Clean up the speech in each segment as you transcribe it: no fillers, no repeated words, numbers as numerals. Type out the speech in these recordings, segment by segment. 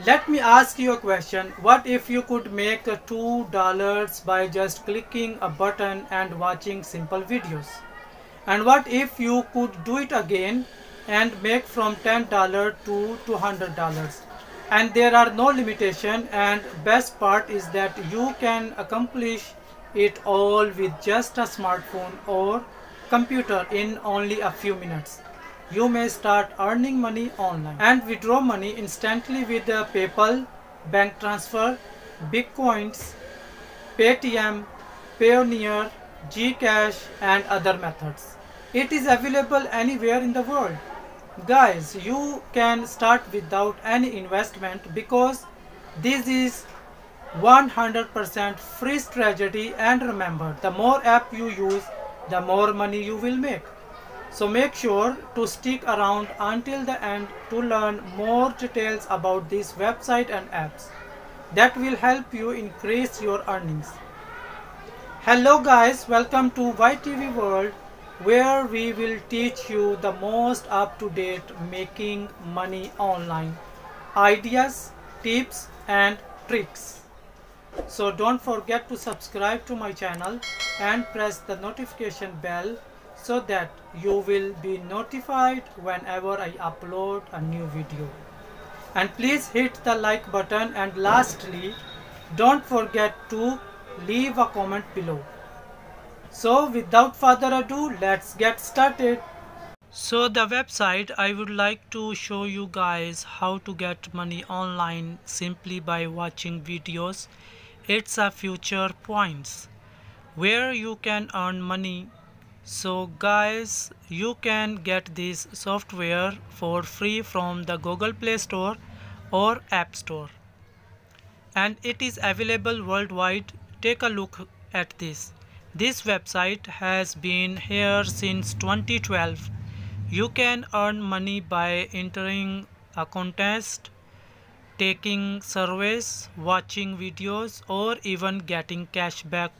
Let me ask you a question. What if you could make $2 by just clicking a button and watching simple videos? And what if you could do it again and make from $10 to $200? And there are no limitation, and best part is that you can accomplish it all with just a smartphone or computer in only a few minutes. You may start earning money online and withdraw money instantly with PayPal, bank transfer, Bitcoins, Paytm, Payoneer, Gcash and other methods. It is available anywhere in the world. Guys, you can start without any investment because this is 100% free strategy, and remember, the more app you use, the more money you will make. So make sure to stick around until the end to learn more details about this website and apps that will help you increase your earnings. Hello guys, welcome to YTV World, where we will teach you the most up-to-date making money online ideas, tips and tricks. So don't forget to subscribe to my channel and press the notification bell so that you will be notified whenever I upload a new video. And please hit the like button, and lastly, don't forget to leave a comment below. So without further ado, let's get started. So the website I would like to show you guys how to get money online simply by watching videos. It's a Future Points where you can earn money. So guys, you can get this software for free from the Google Play Store or App Store, and it is available worldwide. Take a look at this. This website has been here since 2012. You can earn money by entering a contest, taking surveys, watching videos, or even getting cashback.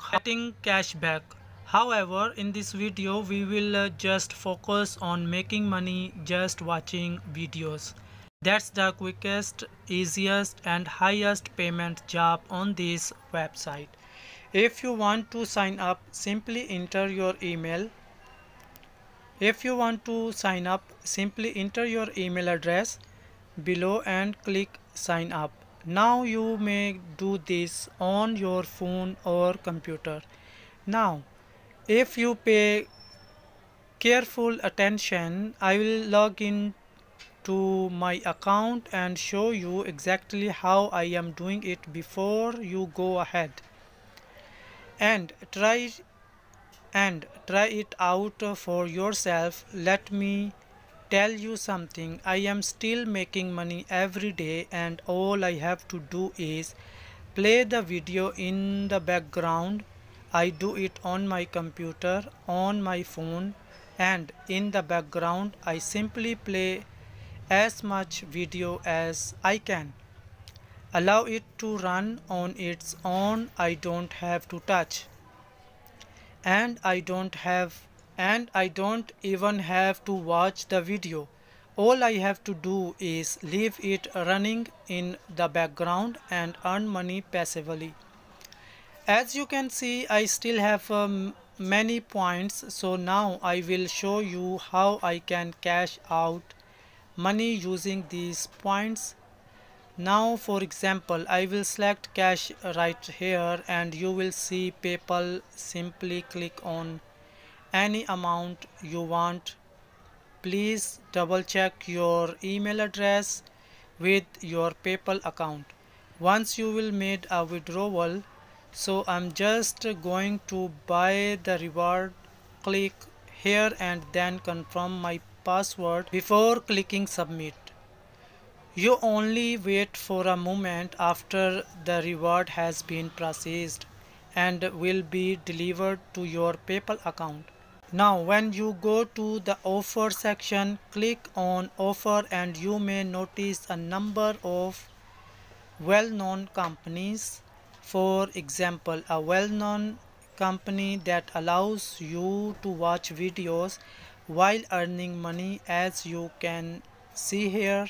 However, in this video we will just focus on making money just watching videos. That's the quickest, easiest and highest payment job on this website. If you want to sign up, simply enter your email. Simply enter your email address below and click sign up. Now you may do this on your phone or computer. Now, if you pay careful attention, I will log in to my account and show you exactly how I am doing it. Before you go ahead and try it out for yourself, let me tell you something. I am still making money every day, and all I have to do is play the video in the background. I do it on my computer, on my phone, and in the background I simply play as much video as I can. Allow it to run on its own. I don't have to touch, and I don't even have to watch the video. All I have to do is leave it running in the background and earn money passively. As you can see, I still have many points, so now I will show you how I can cash out money using these points. Now for example, I will select cash right here and you will see PayPal. Simply click on any amount you want. Please double check your email address with your PayPal account once you will made a withdrawal. So I'm just going to buy the reward. Click here and then confirm my password before clicking submit. You only wait for a moment after the reward has been processed and will be delivered to your PayPal account. Now when you go to the offer section, click on offer and you may notice a number of well-known companies. For example, a well-known company that allows you to watch videos while earning money, as you can see here.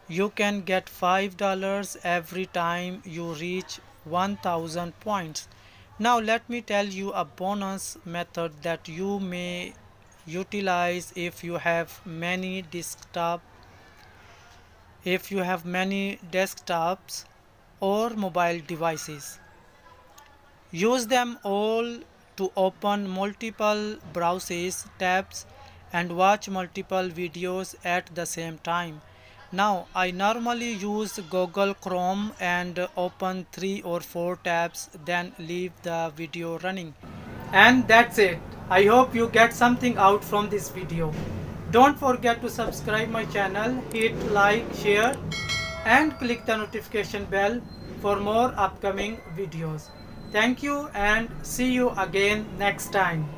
You can get $5 every time you reach 1000 points. Now let me tell you a bonus method that you may utilize if you have many desktops or mobile devices. Use them all to open multiple browsers tabs and watch multiple videos at the same time. Now, I normally use Google Chrome and open 3 or 4 tabs, then leave the video running. And that's it. I hope you get something out from this video. Don't forget to subscribe my channel, hit like, share and click the notification bell for more upcoming videos. Thank you and see you again next time.